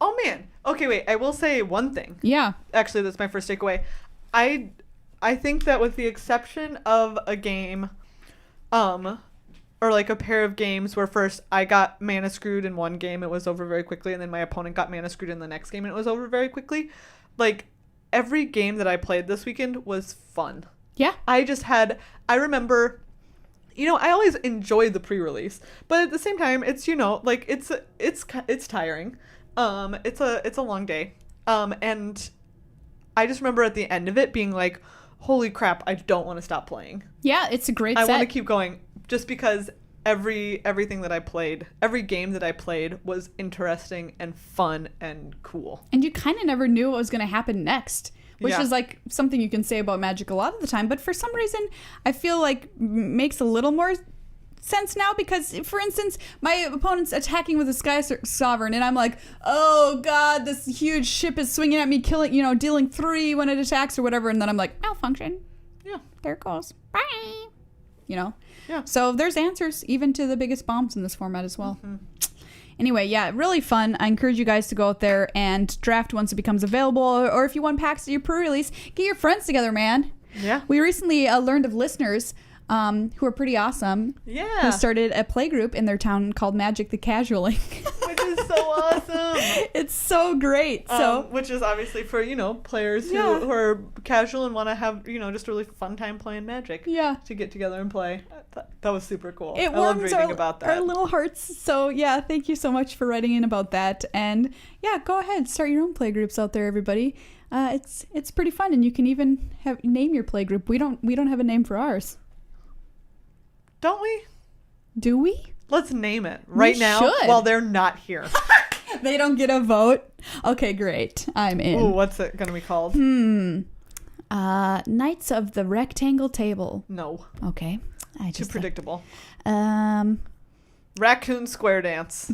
Speaker 1: Oh man. Okay, wait. I will say one thing.
Speaker 2: Yeah.
Speaker 1: Actually, that's my first takeaway. I think that with the exception of a game, or like a pair of games where first I got mana screwed in one game, it was over very quickly, and then my opponent got mana screwed in the next game and it was over very quickly. Like, every game that I played this weekend was fun.
Speaker 2: Yeah.
Speaker 1: I remember, you know, I always enjoyed the pre-release, but at the same time, it's, you know, like it's tiring. It's a long day. And I just remember at the end of it being like, holy crap, I don't want to stop playing.
Speaker 2: Yeah, it's a great set.
Speaker 1: I want to keep going just because everything that I played, every game that I played was interesting and fun and cool.
Speaker 2: And you kind of never knew what was going to happen next, which is like something you can say about Magic a lot of the time. But for some reason, I feel like makes a little more sense now, because, for instance, my opponent's attacking with a Sky Sovereign, and I'm like, oh god, this huge ship is swinging at me, killing, you know, dealing 3 when it attacks or whatever, and then I'm like, malfunction.
Speaker 1: Yeah.
Speaker 2: There it goes. Bye. You know?
Speaker 1: Yeah.
Speaker 2: So there's answers even to the biggest bombs in this format as well.
Speaker 1: Mm-hmm.
Speaker 2: Anyway, yeah, really fun. I encourage you guys to go out there and draft once it becomes available, or if you want packs at your pre-release, get your friends together, man.
Speaker 1: Yeah.
Speaker 2: We recently learned of listeners who are pretty awesome.
Speaker 1: Yeah.
Speaker 2: Who started a play group in their town called Magic the Casualing.
Speaker 1: Which is so awesome.
Speaker 2: It's so great. So,
Speaker 1: which is obviously for, you know, players who are casual and want to have, you know, just a really fun time playing Magic.
Speaker 2: Yeah.
Speaker 1: To get together and play. That was super cool.
Speaker 2: It
Speaker 1: I loved
Speaker 2: warms
Speaker 1: reading about that.
Speaker 2: our little hearts. So yeah, thank you so much for writing in about that. And yeah, go ahead, start your own play groups out there, everybody. It's pretty fun, and you can even name your play group. We don't have a name for ours.
Speaker 1: Don't we?
Speaker 2: Do we?
Speaker 1: Let's name it right now
Speaker 2: should.
Speaker 1: while they're not here.
Speaker 2: They don't get a vote? Okay, great. I'm in.
Speaker 1: Ooh, what's it going to be called?
Speaker 2: Knights of the Rectangle Table.
Speaker 1: No.
Speaker 2: Okay.
Speaker 1: Too predictable.
Speaker 2: Raccoon
Speaker 1: Square Dance.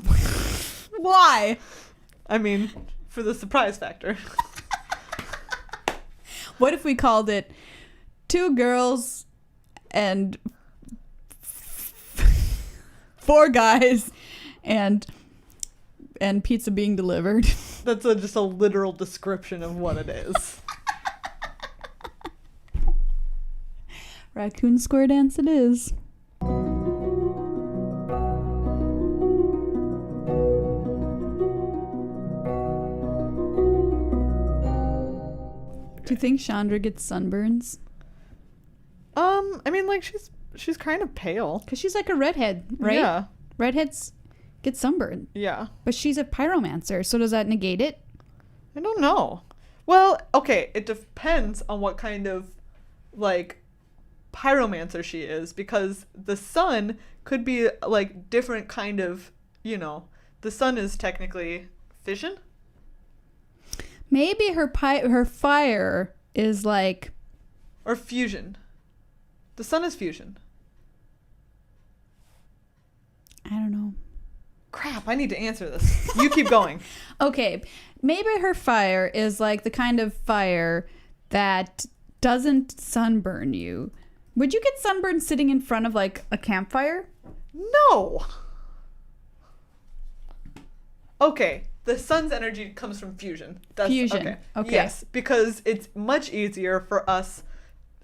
Speaker 2: Why?
Speaker 1: I mean, for the surprise factor.
Speaker 2: What if we called it 2 girls and 4 guys and pizza being delivered?
Speaker 1: That's just a literal description of what it is.
Speaker 2: Raccoon Square Dance it is. Do you think Chandra gets sunburns?
Speaker 1: I mean, like, she's kind of pale.
Speaker 2: Because she's like a redhead, right?
Speaker 1: Yeah.
Speaker 2: Redheads get sunburned.
Speaker 1: Yeah.
Speaker 2: But she's a pyromancer, so does that negate it?
Speaker 1: I don't know. Well, okay, it depends on what kind of, like, pyromancer she is, because the sun could be like different kind of, the sun is technically fission.
Speaker 2: Maybe her fire is like...
Speaker 1: Or fusion. The sun is fusion.
Speaker 2: I don't know.
Speaker 1: Crap, I need to answer this. You keep going.
Speaker 2: Okay, maybe her fire is like the kind of fire that doesn't sunburn you. Would you get sunburned sitting in front of like a campfire?
Speaker 1: No. Okay, the sun's energy comes from fusion.
Speaker 2: Fusion. Okay.
Speaker 1: Yes, because it's much easier for us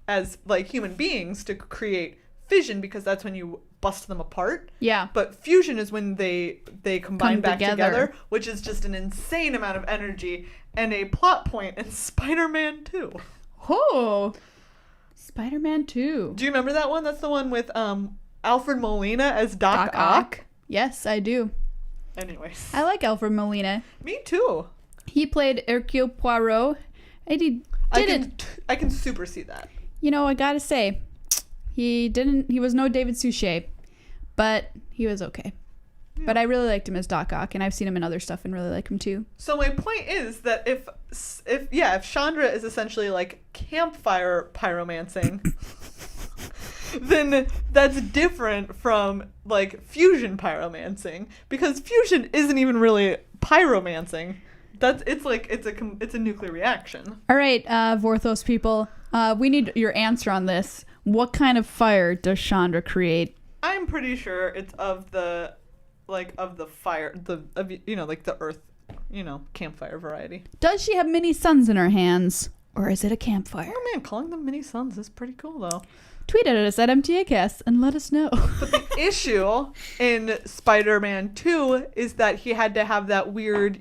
Speaker 1: as like human beings to create fission, because that's when you bust them apart.
Speaker 2: Yeah.
Speaker 1: But fusion is when they combine back together, which is just an insane amount of energy and a plot point in Spider-Man 2.
Speaker 2: Oh, Spider-Man 2.
Speaker 1: Do you remember that one? That's the one with Alfred Molina as Doc Ock.
Speaker 2: Yes, I do.
Speaker 1: Anyways.
Speaker 2: I like Alfred Molina.
Speaker 1: Me too.
Speaker 2: He played Hercule Poirot. I
Speaker 1: can super see that.
Speaker 2: I gotta say, he was no David Suchet, but he was okay. Yeah. But I really liked him as Doc Ock, and I've seen him in other stuff and really like him too.
Speaker 1: So my point is that if Chandra is essentially like campfire pyromancing, then that's different from like fusion pyromancing, because fusion isn't even really pyromancing. It's a nuclear reaction.
Speaker 2: All right, Vorthos people, we need your answer on this. What kind of fire does Chandra create?
Speaker 1: I'm pretty sure it's of the fire, like the earth, campfire variety.
Speaker 2: Does she have mini suns in her hands, or is it a campfire?
Speaker 1: Oh man, calling them mini suns is pretty cool though.
Speaker 2: Tweet at us at MTAcast and let us know.
Speaker 1: But the issue in Spider-Man 2 is that he had to have that weird,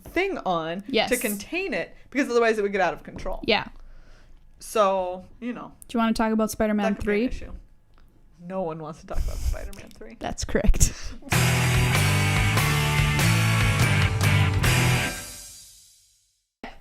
Speaker 1: thing on to contain it, because otherwise it would get out of control.
Speaker 2: Yeah.
Speaker 1: So,
Speaker 2: Do you want to talk about Spider-Man 3?
Speaker 1: Issue. No one wants to talk about Spider-Man 3.
Speaker 2: That's correct.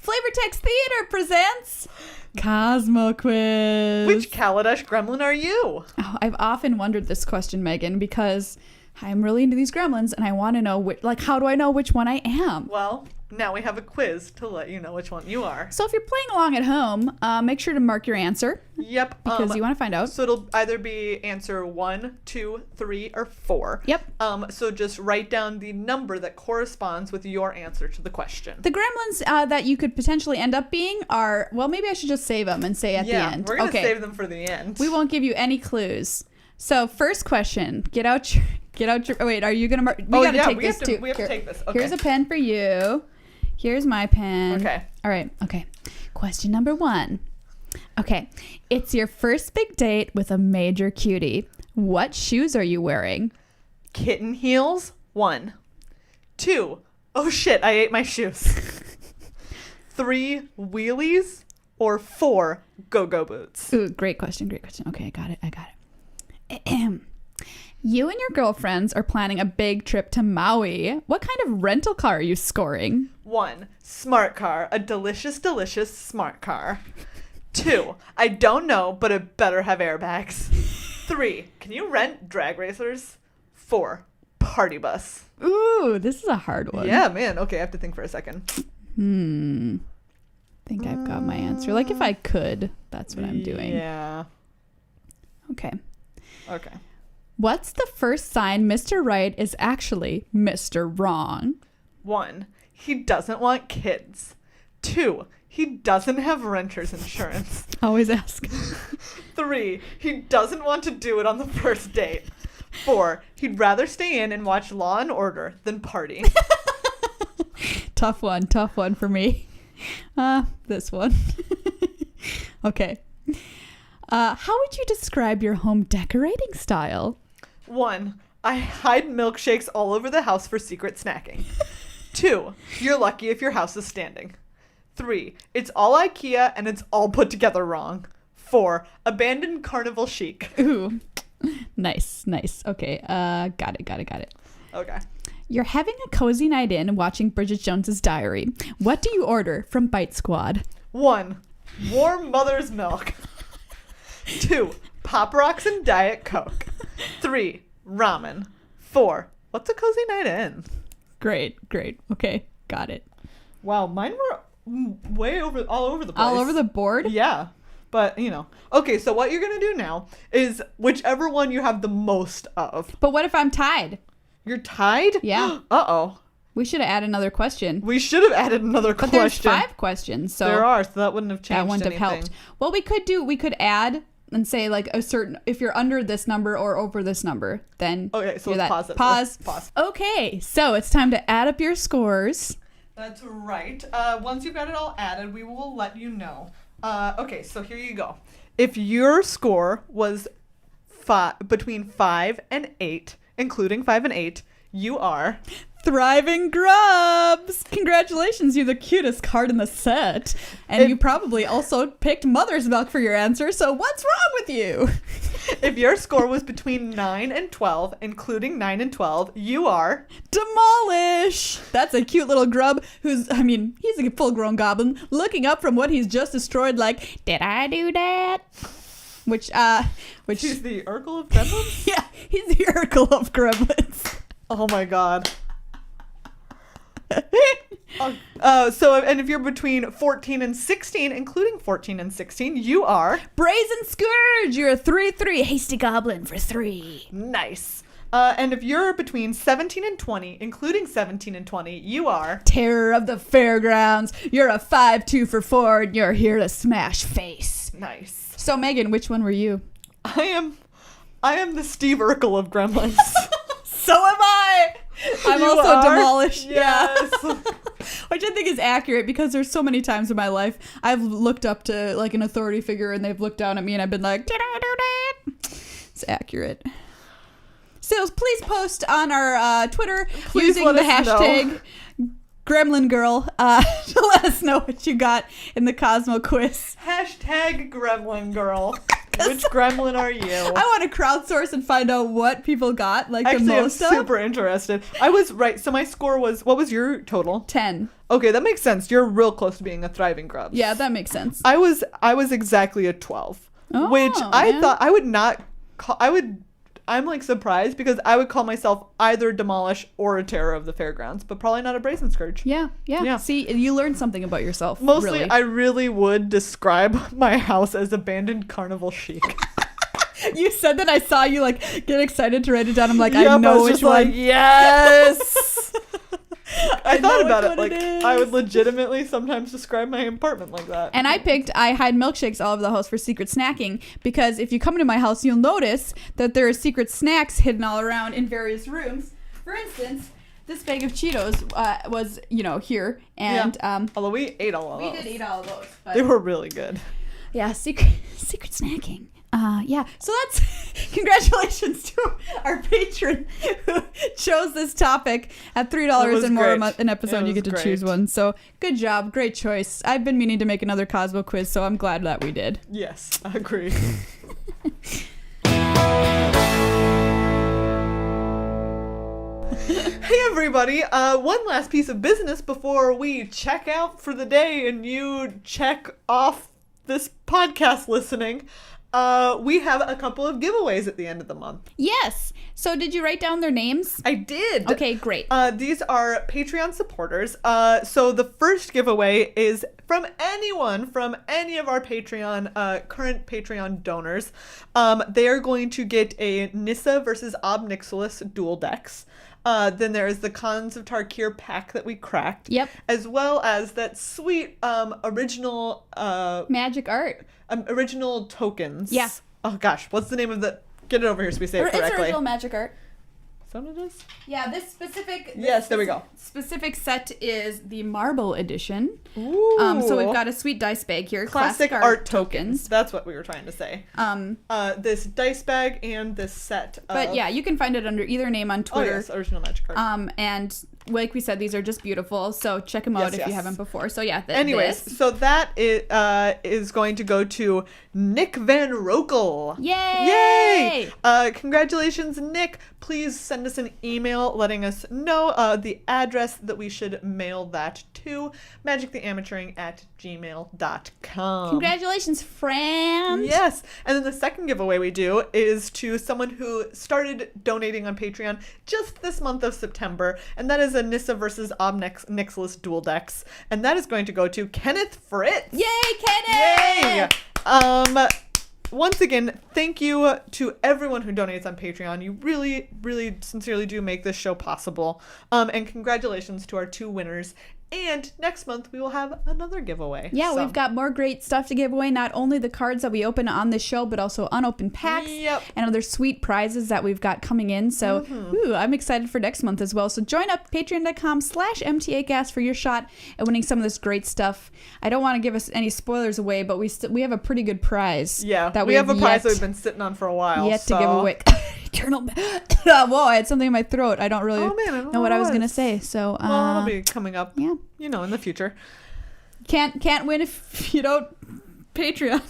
Speaker 2: Flavortext Theater presents COSMO QUIZ.
Speaker 1: Which Kaladesh Gremlin are you?
Speaker 2: Oh, I've often wondered this question, Megan, because I'm really into these gremlins and I want to know, how do I know which one I am?
Speaker 1: Well, now we have a quiz to let you know which one you are.
Speaker 2: So if you're playing along at home, make sure to mark your answer.
Speaker 1: Yep.
Speaker 2: Because you want to find out.
Speaker 1: So it'll either be answer 1, 2, 3, or 4.
Speaker 2: Yep.
Speaker 1: So just write down the number that corresponds with your answer to the question.
Speaker 2: The gremlins that you could potentially end up being are, well, maybe I should just save them and say at the end.
Speaker 1: We're going to save them for the end.
Speaker 2: We won't give you any clues. So first question, get out your, wait, are you going to mark? We have to take this. Okay. Here's a pen for you. Here's my pen.
Speaker 1: Okay.
Speaker 2: All right. Okay. Question number 1. Okay. It's your first big date with a major cutie. What shoes are you wearing?
Speaker 1: Kitten heels, 1. 2. Oh shit, I ate my shoes. 3. Wheelies, or 4. Go-go boots.
Speaker 2: Ooh, great question. Okay, I got it. You and your girlfriends are planning a big trip to Maui. What kind of rental car are you scoring?
Speaker 1: 1. Smart car. A delicious, delicious smart car. 2. I don't know, but it better have airbags. 3. Can you rent drag racers? 4. Party bus.
Speaker 2: Ooh, this is a hard one.
Speaker 1: Yeah, man. Okay, I have to think for a second.
Speaker 2: Think I've got my answer. Like if I could, that's what I'm doing.
Speaker 1: Yeah.
Speaker 2: Okay.
Speaker 1: Okay.
Speaker 2: What's the first sign Mr. Right is actually Mr. Wrong?
Speaker 1: 1. He doesn't want kids. 2. He doesn't have renter's insurance.
Speaker 2: Always ask.
Speaker 1: 3. He doesn't want to do it on the first date. 4. He'd rather stay in and watch Law and Order than party.
Speaker 2: Tough one for me. This one. Okay. How would you describe your home decorating style?
Speaker 1: 1. I hide milkshakes all over the house for secret snacking. 2. You're lucky if your house is standing. 3. It's all IKEA and it's all put together wrong. 4. Abandoned carnival chic.
Speaker 2: Ooh. Nice. Okay. Got it.
Speaker 1: Okay.
Speaker 2: You're having a cozy night in watching Bridget Jones's Diary. What do you order from Bite Squad?
Speaker 1: 1. Warm mother's milk. 2. Pop Rocks and Diet Coke. 3, ramen. 4, what's a cozy night in?
Speaker 2: Great. Okay, got it.
Speaker 1: Wow, mine were all over the place.
Speaker 2: All over the board?
Speaker 1: Yeah, but Okay, so what you're gonna do now is whichever one you have the most of.
Speaker 2: But what if I'm tied?
Speaker 1: You're tied?
Speaker 2: Yeah.
Speaker 1: Uh-oh.
Speaker 2: We should have added another question.
Speaker 1: We should have added another
Speaker 2: But
Speaker 1: question.
Speaker 2: there's 5 questions, so
Speaker 1: there are, so that wouldn't have changed
Speaker 2: that wouldn't
Speaker 1: anything.
Speaker 2: have helped. Well, we could add and say like a certain, if you're under this number or over this number, then
Speaker 1: Okay, so
Speaker 2: you're
Speaker 1: let's
Speaker 2: that.
Speaker 1: pause it.
Speaker 2: Pause.
Speaker 1: Pause.
Speaker 2: Okay, so it's time to add up your scores.
Speaker 1: That's right. Once you've got it all added, we will let you know. Okay, so here you go. If your score was between 5 and 8, including 5 and 8, you are
Speaker 2: Thriving Grubs! Congratulations, you're the cutest card in the set. And you probably also picked Mother's Milk for your answer, so what's wrong with you?
Speaker 1: If your score was between 9 and 12, including 9 and 12, you are
Speaker 2: Demolish! That's a cute little grub he's a full-grown goblin looking up from what he's just destroyed like, did I do that? Which
Speaker 1: He's the Urkel of Gremlins?
Speaker 2: yeah, he's the Urkel of Gremlins.
Speaker 1: Oh my god. And if you're between 14 and 16, including 14 and 16, you are
Speaker 2: Brazen Scourge! You're a 3/3 hasty goblin for 3.
Speaker 1: nice. And if you're between 17 and 20, including 17 and 20, you are
Speaker 2: Terror of the Fairgrounds. You're a 5/2 for 4, and you're here to smash face.
Speaker 1: nice.
Speaker 2: So Megan, which one were you?
Speaker 1: I am the Steve Urkel of Gremlins.
Speaker 2: So am I! I'm
Speaker 1: You
Speaker 2: also
Speaker 1: are?
Speaker 2: Demolished.
Speaker 1: Yes.
Speaker 2: Yeah. Which I think is accurate because there's so many times in my life I've looked up to like an authority figure and they've looked down at me and I've been like, did I do that? It's accurate. So please post on our Twitter using the hashtag Gremlin Girl to let us know what you got in the COSMO quiz.
Speaker 1: Hashtag Gremlin Girl. Which gremlin are you?
Speaker 2: I want to crowdsource and find out what people got like
Speaker 1: Actually,
Speaker 2: the most
Speaker 1: I'm super interested. I was right. So my score was, what was your total?
Speaker 2: 10.
Speaker 1: Okay, that makes sense. You're real close to being a thriving grub.
Speaker 2: Yeah, that makes sense.
Speaker 1: I was exactly a 12,
Speaker 2: Oh,
Speaker 1: which I
Speaker 2: man.
Speaker 1: thought I would not call. I'm like surprised because I would call myself either Demolish or a Terror of the Fairgrounds, but probably not a Brazen Scourge.
Speaker 2: Yeah. See, you learned something about yourself.
Speaker 1: Mostly,
Speaker 2: really.
Speaker 1: I really would describe my house as abandoned carnival chic.
Speaker 2: You said that, I saw you like get excited to write it down. I'm like,
Speaker 1: Yep,
Speaker 2: I know
Speaker 1: was
Speaker 2: which
Speaker 1: just
Speaker 2: one.
Speaker 1: like, yes. I thought
Speaker 2: know
Speaker 1: about
Speaker 2: which
Speaker 1: it.
Speaker 2: one
Speaker 1: Like,
Speaker 2: it
Speaker 1: I
Speaker 2: is.
Speaker 1: would legitimately sometimes describe my apartment like that.
Speaker 2: And I hide milkshakes all over the house for secret snacking because if you come into my house, you'll notice that there are secret snacks hidden all around in various rooms. For instance, this bag of Cheetos was, here, and
Speaker 1: Although we ate all of
Speaker 2: we
Speaker 1: those.
Speaker 2: did eat all of those. But
Speaker 1: They were really good.
Speaker 2: yeah, secret snacking. Yeah, so that's congratulations to our patron who chose this topic at $3 and more an episode. You get to choose one. So good job, great choice. I've been meaning to make another COSMO quiz, so I'm glad that we did.
Speaker 1: Yes, I agree. Hey everybody, one last piece of business before we check out for the day and you check off this podcast listening. We have a couple of giveaways at the end of the month.
Speaker 2: Yes. So did you write down their names?
Speaker 1: I did.
Speaker 2: Okay, great.
Speaker 1: These are Patreon supporters. So the first giveaway is from anyone from any of our Patreon, current Patreon donors. They are going to get a Nissa versus Ob Nixilis dual decks. Then there is the Cons of Tarkir pack that we cracked.
Speaker 2: Yep.
Speaker 1: As well as that sweet original
Speaker 2: Magic art.
Speaker 1: original tokens.
Speaker 2: Yeah.
Speaker 1: Oh gosh, what's the name of the? Get it over here so we say it
Speaker 2: It's
Speaker 1: correctly.
Speaker 2: original magic art.
Speaker 1: Is that what it is?
Speaker 2: Yeah, this specific.
Speaker 1: Yes, there we go.
Speaker 2: Specific set is the Marble edition.
Speaker 1: Ooh.
Speaker 2: So we've got a sweet dice bag here.
Speaker 1: Classic art tokens. That's what we were trying to say. This dice bag and this set.
Speaker 2: But yeah, you can find it under either name on
Speaker 1: Oh
Speaker 2: Twitter.
Speaker 1: yes, original magic card.
Speaker 2: And like we said, these are just beautiful. So check them out if you haven't before. So yeah.
Speaker 1: Anyways, so that is going to go to Nick Van Rokel.
Speaker 2: Yay!
Speaker 1: Yay! Congratulations, Nick. Please send us an email letting us know the address that we should mail that to, magictheamateuring@gmail.com.
Speaker 2: Congratulations, friend.
Speaker 1: Yes. And then the second giveaway we do is to someone who started donating on Patreon just this month of September, and that is a Nissa versus Ob Nixilis dual decks, and that is going to go to Kenneth Fritz.
Speaker 2: Yay, Kenneth!
Speaker 1: Yay! Once again, thank you to everyone who donates on Patreon. You really, really sincerely do make this show possible. And congratulations to our 2 winners. And next month, we will have another giveaway.
Speaker 2: Yeah, we've got more great stuff to give away. Not only the cards that we open on this show, but also unopened packs and other sweet prizes that we've got coming in. So I'm excited for next month as well. So join up patreon.com/MTAcast for your shot at winning some of this great stuff. I don't want to give us any spoilers away, but we have a pretty good prize.
Speaker 1: Yeah, that we have a prize that we've been sitting on for a while.
Speaker 2: Yet to give away. Eternal. Whoa, I had something in my throat. I don't really know what I was going to say. So,
Speaker 1: well, that'll be coming up.
Speaker 2: Yeah.
Speaker 1: You know, in the future.
Speaker 2: Can't win if you don't Patreon.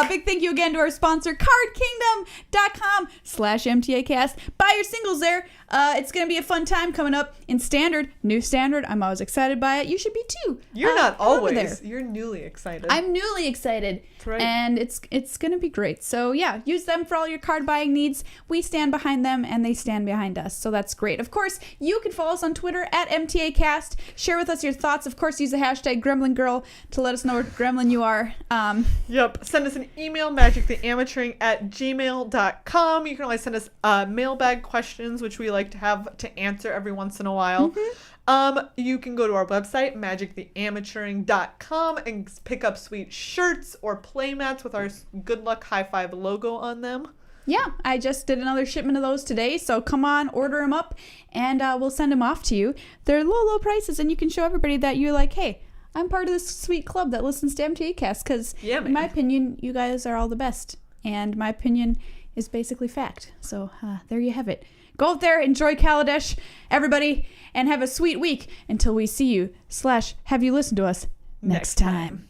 Speaker 2: Big thank you again to our sponsor, cardkingdom.com/MTAcast. Buy your singles there. It's going to be a fun time coming up in Standard. New Standard. I'm always excited by it. You should be too.
Speaker 1: You're not always. You're newly excited.
Speaker 2: I'm newly excited. That's right. And it's going to be great. So yeah, use them for all your card buying needs. We stand behind them and they stand behind us. So that's great. Of course, you can follow us on Twitter @MTAcast. Share with us your thoughts. Of course, use the hashtag GremlinGirl to let us know what gremlin you are.
Speaker 1: Yep. Send us an email, magictheamateuring@gmail.com. You can always send us mailbag questions, which we like to have to answer every once in a while. You can go to our website, magictheamateuring.com, and pick up sweet shirts or playmats with our Good Luck High Five logo on them.
Speaker 2: Yeah, I just did another shipment of those today, so come on, order them up, and we'll send them off to you. They're low prices, and you can show everybody that you're like, hey, I'm part of this sweet club that listens to MTAcast, because in my opinion, you guys are all the best, and my opinion is basically fact. So there you have it. Go out there, enjoy Kaladesh, everybody, and have a sweet week until we see you / have you listen to us next time.